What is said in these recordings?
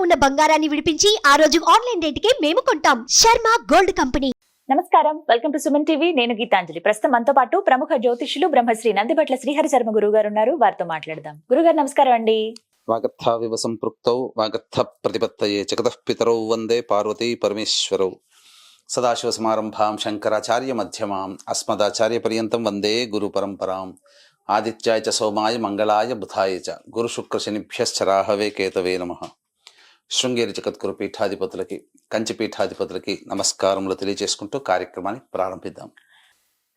ఉన్న బంగారాన్ని విడిపించి ఆ రోజు ఆన్లైన్ రేటుకే మేము కొంటాం. Sharma gold company. నమస్కారం, వెల్కమ్ టు సుమన్ టీవీ. నేను గీతాంజలి. ప్రస్తుతం మనతో పాటు ప్రముఖ జ్యోతిష్యులు బ్రహ్మశ్రీ నందిబట్ల శ్రీహరి శర్మ గురువు గారు ఉన్నారు. వారితో మాట్లాడదాం. గురుగారు నమస్కారం అండి. వాగర్థావివ సంపృక్తౌ వాగర్థ ప్రతిపత్తయే జగతః పితరౌ వందే పార్వతీ పరమేశ్వరౌ. సదాశివ సమారంభాం శంకరాచార్య మధ్యమాం అస్మదాచార్య పర్యంతం వందే గురు పరంపరాం. ఆదిత్యాయ చ సోమాయ మంగళాయ బుధాయ చ గురు శుక్ర శనిభ్యశ్చ రాహవే కేతవే నమః. శృంగేరి జగద్గురు పీఠాధిపతులకి, కంచి పీఠాధిపతులకి నమస్కారములు తెలియజేసుకుంటూ కార్యక్రమాన్ని ప్రారంభిద్దాం.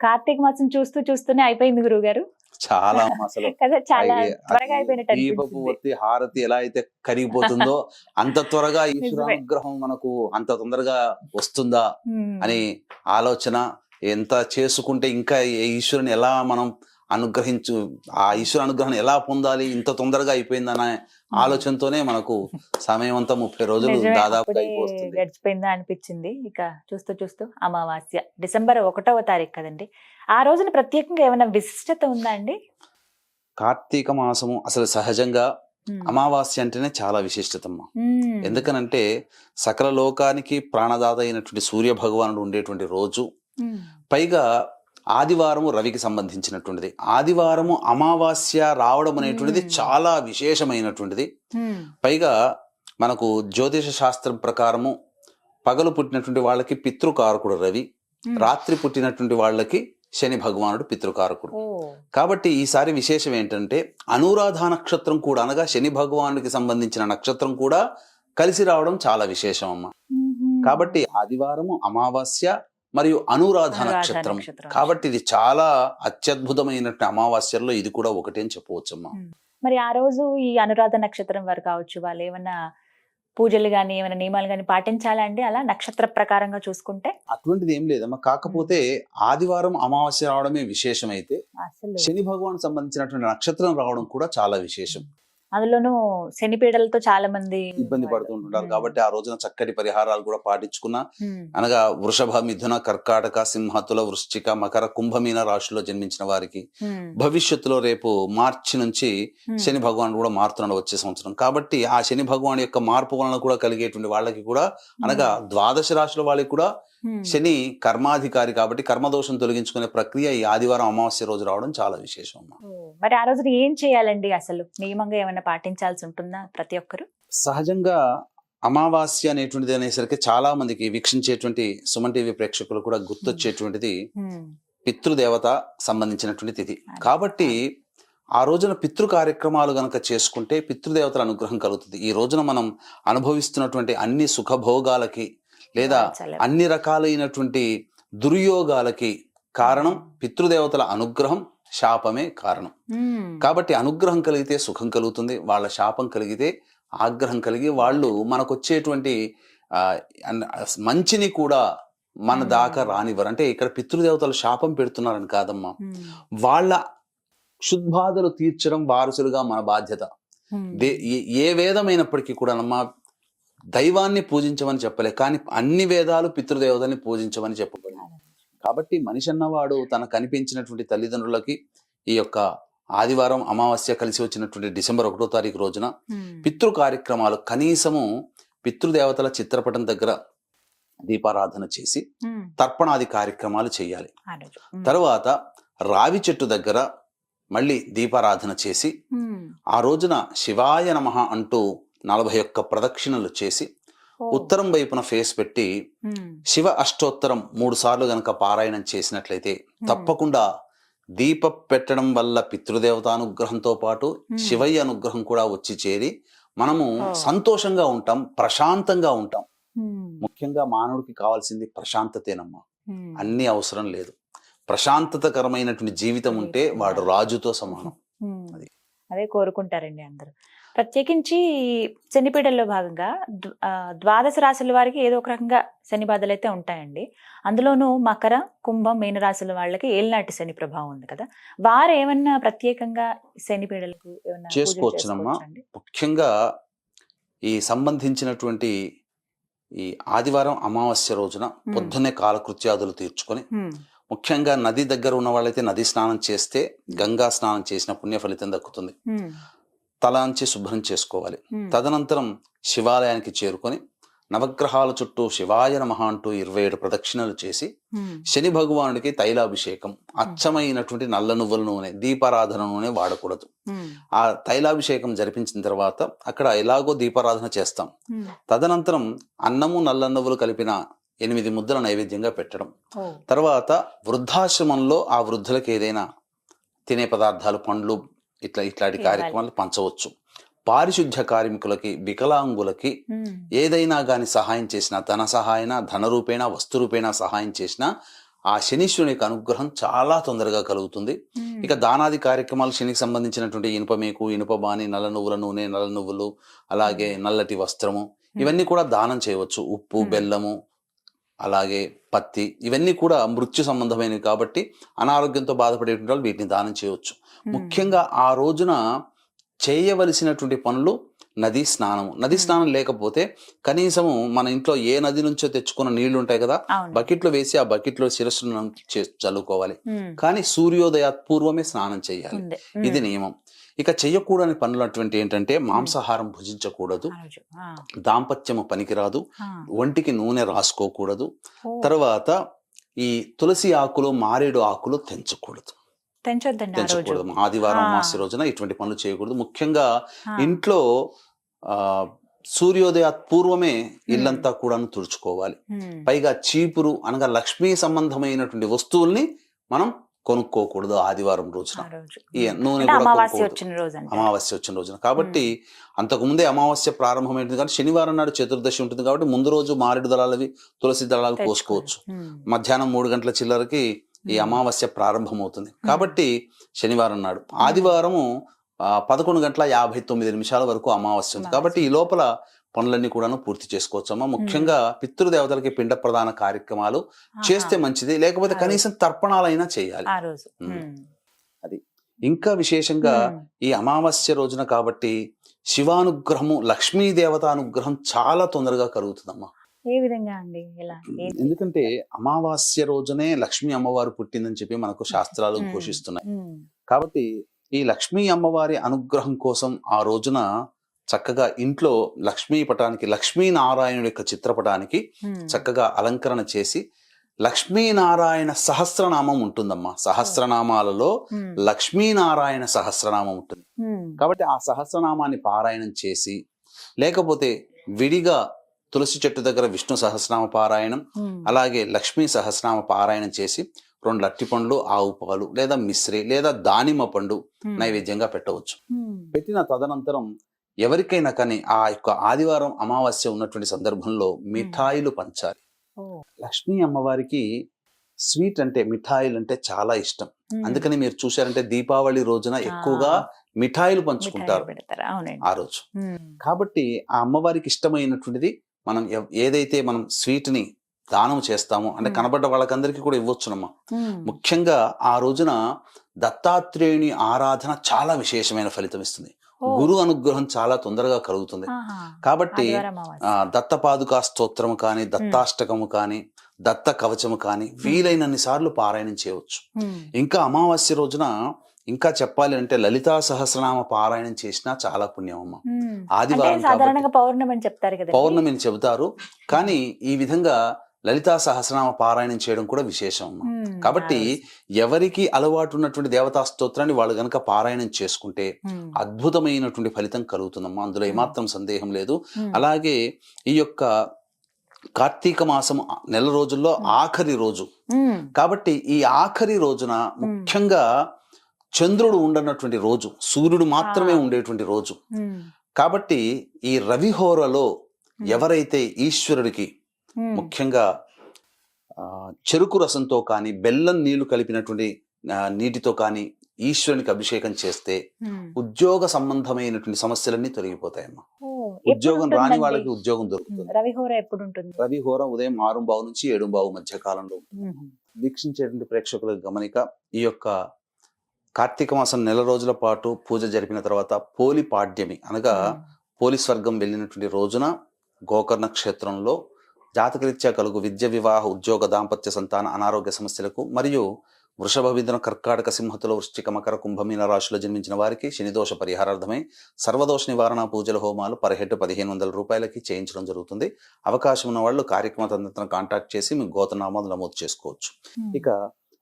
కార్తీక మాసం చూస్తూనే అయిపోయింది గురువు గారు. చాలా అసలు కదా, చాలా త్వరగా అయిపోయినట్టు దీపపు అనిపించింది. ఒత్తి హారతి ఎలా అయితే కరిగిపోతుందో అంత త్వరగా ఈశ్వరానుగ్రహం మనకు అంత తొందరగా వస్తుందా అని ఆలోచన, ఎంత చేసుకుంటే ఇంకా ఈశ్వరుని ఎలా మనం ఆ ఈశ్వర అనుగ్రహం ఎలా పొందాలి, ఇంత తొందరగా అయిపోయిందనే ఆలోచనతోనే మనకు సమయం అంతా 30 రోజులు దాదాపుగా అయిపోతుంది. గడిచిపోయిందా అనిపించింది. ఇక చూస్తూ అమావాస్య డిసెంబర్ 1వ తారీఖు కదండి. ఆ రోజున ప్రత్యేకంగా ఏమైనా విశిష్టత ఉందా అండి? కార్తీక మాసము అసలు సహజంగా అమావాస్య అంటేనే చాలా విశిష్టతమ్మ. ఎందుకనంటే సకల లోకానికి ప్రాణదాత అయినటువంటి సూర్య భగవానుడు ఉండేటువంటి రోజు, పైగా ఆదివారము రవికి సంబంధించినటువంటిది. ఆదివారము అమావాస్య రావడం అనేటువంటిది చాలా విశేషమైనటువంటిది. పైగా మనకు జ్యోతిష శాస్త్రం ప్రకారము పగలు పుట్టినటువంటి వాళ్ళకి పితృకారకుడు రవి, రాత్రి పుట్టినటువంటి వాళ్ళకి శని భగవానుడు పితృకారకుడు. కాబట్టి ఈసారి విశేషం ఏంటంటే అనురాధ నక్షత్రం కూడా, అనగా శని భగవానుడికి సంబంధించిన నక్షత్రం కూడా కలిసి రావడం చాలా విశేషం అమ్మ. కాబట్టి ఆదివారము అమావాస్య మరియు అనురాధ నక్షత్రం, కాబట్టి ఇది చాలా అత్యద్భుతమైనటువంటి అమావాస్యల్లో ఇది కూడా ఒకటి అని చెప్పవచ్చమ్మా. మరి ఆ రోజు ఈ అనురాధ నక్షత్రం వారు కావచ్చు, వాళ్ళు ఏమైనా పూజలు గాని ఏమైనా నియమాలు గాని పాటించాలా అండి? అలా నక్షత్ర ప్రకారంగా చూసుకుంటే అటువంటిది ఏం లేదమ్మా. కాకపోతే ఆదివారం అమావాస్య రావడమే విశేషమైతే శని భగవాన్ సంబంధించినటువంటి నక్షత్రం రావడం కూడా చాలా విశేషం. అందులోనూ శని పీడలతో చాలా మంది ఇబ్బంది పడుతుంటారు. కాబట్టి ఆ రోజున చక్కటి పరిహారాలు కూడా పాటించుకున్నా, అనగా వృషభ, మిథున, కర్కాటక, సింహ, తుల, వృశ్చిక, మకర, కుంభమీన రాశుల్లో జన్మించిన వారికి భవిష్యత్తులో రేపు మార్చి నుంచి శని భగవాన్ కూడా మారుతున్నాడు వచ్చే సంవత్సరం. కాబట్టి ఆ శని భగవాన్ యొక్క మార్పు వలన కూడా కలిగేటువంటి వాళ్ళకి కూడా, అనగా ద్వాదశ రాశుల వాళ్ళకి కూడా శని కర్మాధికారి కాబట్టి కర్మదోషం తొలగించుకునే ప్రక్రియ ఈ ఆదివారం అమావాస్య రోజు రావడం చాలా విశేషం. మరి ఆ రోజు ఏం చేయాలండి? అసలు నియమంగా ఏమైనా పాటించాల్సి ఉంటుందా ప్రతి ఒక్కరు? సహజంగా అమావాస్య అనేటువంటిది అనేసరికి చాలా మందికి వీక్షించేటువంటి సుమన్ టీవీ ప్రేక్షకులు కూడా గుర్తొచ్చేటువంటిది పితృదేవత సంబంధించినటువంటి తిథి. కాబట్టి ఆ రోజున పితృ కార్యక్రమాలు గనక చేసుకుంటే పితృదేవతల అనుగ్రహం కలుగుతుంది. ఈ రోజున మనం అనుభవిస్తున్నటువంటి అన్ని సుఖభోగాలకి లేదా అన్ని రకాలైనటువంటి దుర్యోగాలకి కారణం పితృదేవతల అనుగ్రహం, శాపమే కారణం. కాబట్టి అనుగ్రహం కలిగితే సుఖం కలుగుతుంది, వాళ్ళ శాపం కలిగితే ఆగ్రహం కలిగి వాళ్ళు మనకు వచ్చేటువంటి మంచిని కూడా మన దాకా రానివ్వరు. అంటే ఇక్కడ పితృదేవతలు శాపం పెడుతున్నారని కాదమ్మా, వాళ్ళ క్షుద్బాధలు తీర్చడం వారసులుగా మన బాధ్యత. ఏ వేదమైనప్పటికీ కూడా నమ్మా, దైవాన్ని పూజించమని చెప్పలే, కానీ అన్ని వేదాలు పితృదేవతల్ని పూజించమని చెప్పబడింది. కాబట్టి మనిషి అన్నవాడు తన కనిపించినటువంటి తల్లిదండ్రులకి ఈ యొక్క ఆదివారం అమావాస్య కలిసి వచ్చినటువంటి డిసెంబర్ 1వ తారీఖు రోజున పితృ కార్యక్రమాలు, కనీసము పితృదేవతల చిత్రపటం దగ్గర దీపారాధన చేసి తర్పణాది కార్యక్రమాలు చేయాలి. తర్వాత రావి చెట్టు దగ్గర మళ్ళీ దీపారాధన చేసి ఆ రోజున శివాయ నమః అంటూ 41 ప్రదక్షిణలు చేసి ఉత్తరం వైపున ఫేస్ పెట్టి శివ అష్టోత్తరం 3 సార్లు గనక పారాయణం చేసినట్లయితే తప్పకుండా దీప పెట్టడం వల్ల పితృదేవతానుగ్రహంతో పాటు శివయ్య అనుగ్రహం కూడా వచ్చి చేరి మనము సంతోషంగా ఉంటాం, ప్రశాంతంగా ఉంటాం. ముఖ్యంగా మానవుడికి కావాల్సింది ప్రశాంతతేనమ్మా, అన్ని అవసరం లేదు. ప్రశాంతతకరమైనటువంటి జీవితం ఉంటే వాడు రాజుతో సమానం. అదే కోరుకుంటారండి అందరూ. ప్రత్యేకించి శనిపీడల్లో భాగంగా ద్వాదశ రాశుల వారికి ఏదో ఒక రకంగా శని బాధలు అయితే ఉంటాయండి. అందులోనూ మకర, కుంభం, మీన రాశుల వాళ్ళకి ఏలినాటి శని ప్రభావం ఉంది కదా, వారు ఏమన్నా ప్రత్యేకంగా శనిపీడలకు ఏమన్నా చేసుకోవచ్చునమ్మా. ముఖ్యంగా ఈ సంబంధించినటువంటి ఈ ఆదివారం అమావాస్య రోజున పొద్దున్నే కాలకృత్యాదులు తీర్చుకొని, ముఖ్యంగా నది దగ్గర ఉన్న వాళ్ళైతే నది స్నానం చేస్తే గంగా స్నానం చేసిన పుణ్య ఫలితం దక్కుతుంది. తలాంచి శుభ్రం చేసుకోవాలి. తదనంతరం శివాలయానికి చేరుకొని నవగ్రహాల చుట్టూ శివాయ నమః అంటూ 27 ప్రదక్షిణలు చేసి శని భగవానుడికి తైలాభిషేకం, అచ్చమైనటువంటి నల్ల నువ్వుల నూనె, దీపారాధన నూనె వాడకూడదు. ఆ తైలాభిషేకం జరిపించిన తర్వాత అక్కడ ఎలాగో దీపారాధన చేస్తాం. తదనంతరం అన్నము నల్ల నువ్వులు కలిపిన 8 ముద్దల నైవేద్యంగా పెట్టడం. తర్వాత వృద్ధాశ్రమంలో ఆ వృద్ధులకు ఏదైనా తినే పదార్థాలు, పండ్లు ఇట్లాంటి కార్యక్రమాలు పంచవచ్చు. పారిశుద్ధ్య కార్మికులకి, వికలాంగులకి ఏదైనా గాని సహాయం చేసినా, ధన సహాయన, ధన రూపేణ, వస్తు రూపేణ సహాయం చేసినా ఆ శనీశ్వరుని యొక్క అనుగ్రహం చాలా తొందరగా కలుగుతుంది. ఇక దానాది కార్యక్రమాలు, శనికి సంబంధించినటువంటి ఇనుపమేకు, ఇనుపబాని, నల్ల నువ్వుల నూనె, నల్ల నువ్వులు, అలాగే నల్లటి వస్త్రము, ఇవన్నీ కూడా దానం చేయవచ్చు. ఉప్పు, బెల్లము, అలాగే పత్తి, ఇవన్నీ కూడా మృత్యు సంబంధమైనవి కాబట్టి అనారోగ్యంతో బాధపడేటువంటి వాళ్ళు వీటిని దానం చేయవచ్చు. ముఖ్యంగా ఆ రోజున చేయవలసినటువంటి పనులు నదీ స్నానము. నదీ స్నానం లేకపోతే కనీసము మన ఇంట్లో ఏ నది నుంచో తెచ్చుకున్న నీళ్లు ఉంటాయి కదా, బకెట్లో వేసి ఆ బకెట్లో శిరస్సును చల్లుకోవాలి. కానీ సూర్యోదయాత్ పూర్వమే స్నానం చేయాలి, ఇది నియమం. ఇక చెయ్యకూడని పనులు అటువంటి ఏంటంటే మాంసాహారం భుజించకూడదు, దాంపత్యము పనికిరాదు, ఒంటికి నూనె రాసుకోకూడదు, తర్వాత ఈ తులసి ఆకులు, మారేడు ఆకులు తెంచకూడదు. ఆదివారం అమావాస్య రోజున ఇటువంటి పనులు చేయకూడదు. ముఖ్యంగా ఇంట్లో సూర్యోదయాత్ పూర్వమే ఇల్లంతా కూడా తుడుచుకోవాలి. పైగా చీపురు అనగా లక్ష్మీ సంబంధమైనటువంటి వస్తువుల్ని మనం కొనుక్కోకూడదు ఆదివారం రోజున. ఈ నూనె కూడా అమావాస్య వచ్చిన రోజున. కాబట్టి అంతకుముందే అమావాస్య ప్రారంభమైంది కానీ శనివారం నాడు చతుర్దశి ఉంటుంది కాబట్టి ముందు రోజు మారేడు దళాలవి, తులసి దళాలు కోసుకోవచ్చు. మధ్యాహ్నం 3 గంటల చిల్లరకి ఈ అమావాస్య ప్రారంభమవుతుంది కాబట్టి శనివారం నాడు. ఆదివారము 11:59 వరకు అమావాస్య ఉంది కాబట్టి ఈ లోపల పనులన్నీ కూడాను పూర్తి చేసుకోవచ్చమ్మా. ముఖ్యంగా పితృదేవతలకి పిండ ప్రదాన కార్యక్రమాలు చేస్తే మంచిది, లేకపోతే కనీసం తర్పణాలైనా చేయాలి అది. ఇంకా విశేషంగా ఈ అమావాస్య రోజున కాబట్టి శివానుగ్రహము, లక్ష్మీదేవత అనుగ్రహం చాలా తొందరగా కలుగుతుందమ్మా. ఏ విధంగా అండి? ఎందుకంటే అమావాస్య రోజునే లక్ష్మీ అమ్మవారు పుట్టిందని చెప్పి మనకు శాస్త్రాలు ఘోషిస్తున్నాయి. కాబట్టి ఈ లక్ష్మీ అమ్మవారి అనుగ్రహం కోసం ఆ రోజున చక్కగా ఇంట్లో లక్ష్మీ పటానికి, లక్ష్మీనారాయణుడి యొక్క చిత్రపటానికి చక్కగా అలంకరణ చేసి లక్ష్మీనారాయణ సహస్రనామం ఉంటుందమ్మా. సహస్రనామాలలో లక్ష్మీనారాయణ సహస్రనామం ఉంటుంది కాబట్టి ఆ సహస్రనామాన్ని పారాయణం చేసి, లేకపోతే విడిగా తులసి చెట్టు దగ్గర విష్ణు సహస్రనామ పారాయణం, అలాగే లక్ష్మీ సహస్రనామ పారాయణం చేసి 2 అరటి పండ్లు, ఆవు పాలు లేదా మిశ్రి లేదా దానిమ్మ పండు నైవేద్యంగా పెట్టవచ్చు. పెట్టిన తదనంతరం ఎవరికైనా కానీ ఆ యొక్క ఆదివారం అమావాస్య ఉన్నటువంటి సందర్భంలో మిఠాయిలు పంచాలి. లక్ష్మీ అమ్మవారికి స్వీట్ అంటే, మిఠాయిలు అంటే చాలా ఇష్టం. అందుకని మీరు చూశారంటే దీపావళి రోజున ఎక్కువగా మిఠాయిలు పంచుకుంటారు ఆ రోజు. కాబట్టి ఆ అమ్మవారికి ఇష్టమైనటువంటిది మనం ఏదైతే మనం స్వీట్ ని దానం చేస్తామో అంటే కనబడ్డ వాళ్ళకందరికీ కూడా ఇవ్వచ్చునమ్మా. ముఖ్యంగా ఆ రోజున దత్తాత్రేయుని ఆరాధన చాలా విశేషమైన ఫలితం ఇస్తుంది. గురు అనుగ్రహం చాలా తొందరగా కలుగుతుంది కాబట్టి దత్తపాదుకా స్తోత్రము కానీ, దత్తాష్టకము కానీ, దత్త కవచము కానీ వీలైనన్ని సార్లు పారాయణం చేయవచ్చు. ఇంకా అమావాస్య రోజున ఇంకా చెప్పాలి అంటే లలితా సహస్రనామ పారాయణం చేసినా చాలా పుణ్యం అమ్మ. ఆదివారం పౌర్ణమి అని చెబుతారు కానీ ఈ విధంగా లలితా సహస్రనామ పారాయణం చేయడం కూడా విశేషం అమ్మ. కాబట్టి ఎవరికి అలవాటు ఉన్నటువంటి దేవతా స్తోత్రాన్ని వాళ్ళు గనక పారాయణం చేసుకుంటే అద్భుతమైనటువంటి ఫలితం కలుగుతుందమ్మా, అందులో ఏమాత్రం సందేహం లేదు. అలాగే ఈ యొక్క కార్తీక మాసం నెల రోజుల్లో ఆఖరి రోజు కాబట్టి ఈ ఆఖరి రోజున ముఖ్యంగా చంద్రుడు ఉండనటువంటి రోజు, సూర్యుడు మాత్రమే ఉండేటువంటి రోజు కాబట్టి ఈ రవిహోరలో ఎవరైతే ఈశ్వరుడికి ముఖ్యంగా చెరుకు రసంతో కానీ, బెల్లం నీళ్లు కలిపినటువంటి నీటితో కానీ ఈశ్వరునికి అభిషేకం చేస్తే ఉద్యోగ సంబంధమైనటువంటి సమస్యలన్నీ తొలగిపోతాయమ్మా. ఉద్యోగం రాని వాళ్ళకి ఉద్యోగం దొరుకుతుంది. రవిహోర ఎప్పుడు ఉంటుంది? రవిహోర ఉదయం 6:15 నుంచి 7:15 మధ్య కాలంలో వీక్షించేటువంటి ప్రేక్షకులకు గమనిక. ఈ యొక్క కార్తీక మాసం నెల రోజుల పాటు పూజ జరిపిన తర్వాత పోలి పాడ్యమి అనగా పోలి స్వర్గం వెళ్ళినటువంటి రోజున గోకర్ణ క్షేత్రంలో జాతకరీత్యా కలుగు విద్య, వివాహ, ఉద్యోగ, దాంపత్య, సంతాన, అనారోగ్య సమస్యలకు మరియు వృషభ మిథున కర్కాటక సింహతుల వృశ్చిక మకర కుంభమీన రాశిలో జన్మించిన వారికి శనిదోష పరిహారార్థమై సర్వదోష నివారణ పూజల హోమాలు పర్ హెడ్ 1500 రూపాయలకి చేయించడం జరుగుతుంది. అవకాశం ఉన్న వాళ్ళు కార్యక్రమ తంత్రం కాంటాక్ట్ చేసి మీ గోతనామాలు నమోదు చేసుకోవచ్చు. ఇక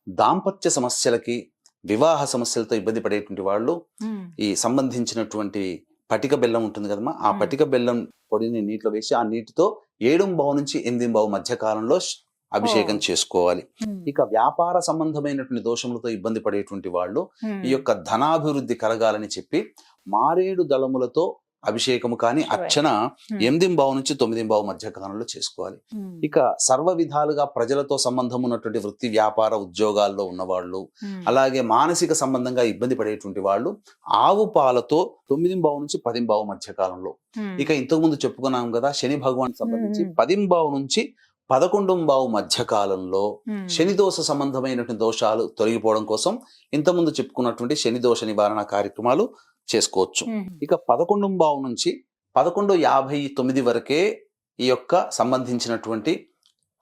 దాంపత్య సమస్యలకి వివాహ సమస్యలతో ఇబ్బంది పడేటువంటి వాళ్ళు ఈ సంబంధించినటువంటి పటిక బెల్లం ఉంటుంది కదమ్మా, ఆ పటిక బెల్లం పొడిని నీటిలో వేసి ఆ నీటితో 7 నుంచి 8 మధ్య కాలంలో అభిషేకం చేసుకోవాలి. ఇక వ్యాపార సంబంధమైనటువంటి దోషములతో ఇబ్బంది పడేటువంటి వాళ్ళు ఈ యొక్క ధనాభివృద్ధి కలగాలని చెప్పి మారేడు దళములతో అభిషేకము కానీ అర్చన 8 నుంచి 9 మధ్య కాలంలో చేసుకోవాలి. ఇక సర్వ విధాలుగా ప్రజలతో సంబంధం ఉన్నటువంటి వృత్తి వ్యాపార ఉద్యోగాల్లో ఉన్నవాళ్ళు, అలాగే మానసిక సంబంధంగా ఇబ్బంది పడేటువంటి వాళ్ళు ఆవు పాలతో 9 నుంచి 10 మధ్య కాలంలో. ఇక ఇంతకు ముందు చెప్పుకున్నాం కదా శని భగవాన్ సంబంధించి 10 నుంచి 11 మధ్య కాలంలో శని దోష సంబంధమైనటువంటి దోషాలు తొలగిపోవడం కోసం ఇంతకుముందు చెప్పుకున్నటువంటి శని దోష నివారణ కార్యక్రమాలు చేసుకోవచ్చు. ఇక 11 నుంచి 11:59 వరకే ఈ యొక్క సంబంధించినటువంటి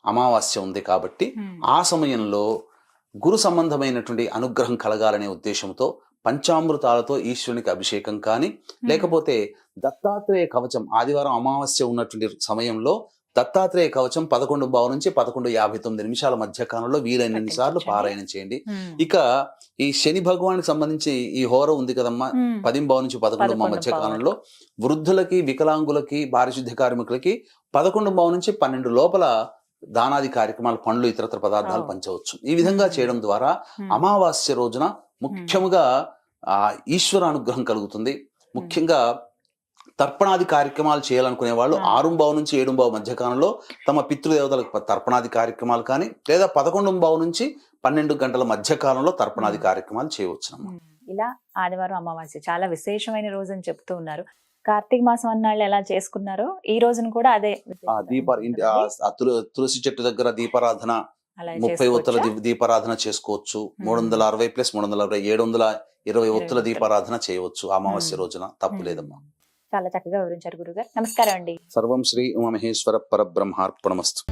అమావాస్య ఉంది కాబట్టి ఆ సమయంలో గురు సంబంధమైనటువంటి అనుగ్రహం కలగాలనే ఉద్దేశంతో పంచామృతాలతో ఈశ్వరునికి అభిషేకం కానీ లేకపోతే దత్తాత్రేయ కవచం ఆదివారం అమావాస్య ఉన్నటువంటి సమయంలో దత్తాత్రేయ కవచం 11 నుంచి 11:59 మధ్య కాలంలో వీలైనన్ని సార్లు పారాయణం చేయండి. ఇక ఈ శని భగవానికి సంబంధించి ఈ హోర ఉంది కదమ్మా 10 నుంచి 11 మధ్య కాలంలో వృద్ధులకి వికలాంగులకి పారిశుద్ధ్య కార్మికులకి 11 నుంచి 12 లోపల దానాది కార్యక్రమాలు పండ్లు ఇతరత్ర పదార్థాలు పంచవచ్చు. ఈ విధంగా చేయడం ద్వారా అమావాస్య రోజున ముఖ్యముగా ఈశ్వర అనుగ్రహం కలుగుతుంది. ముఖ్యంగా తర్పణాది కార్యక్రమాలు చేయాలనుకునే వాళ్ళు 6 నుంచి 7 మధ్య కాలంలో తమ పితృదేవతలకు తర్పణాది కార్యక్రమాలు కానీ లేదా 11 నుంచి 12 గంటల మధ్య కాలంలో తర్పణాది కార్యక్రమాలు చేయవచ్చు. ఇలా ఆదివారం అమావాస్య చాలా విశేషమైన రోజు అని చెప్తూ ఉన్నారు. కార్తీక మాసం అన్నాళ్ళు ఎలా చేసుకున్నారో ఈ రోజును కూడా అదే తులసి చెట్టు దగ్గర దీపారాధన 30 ఒత్తుల దీపారాధన చేసుకోవచ్చు. 360 + 360 720 ఒత్తుల దీపారాధన చేయవచ్చు అమావాస్య రోజున, తప్పులేదమ్మా. చాలా చక్కగా వివరించారు గురుగారు. నమస్కారం అండి. సర్వం శ్రీ ఉమామహేశ్వర పరబ్రహ్మార్పణమస్తు.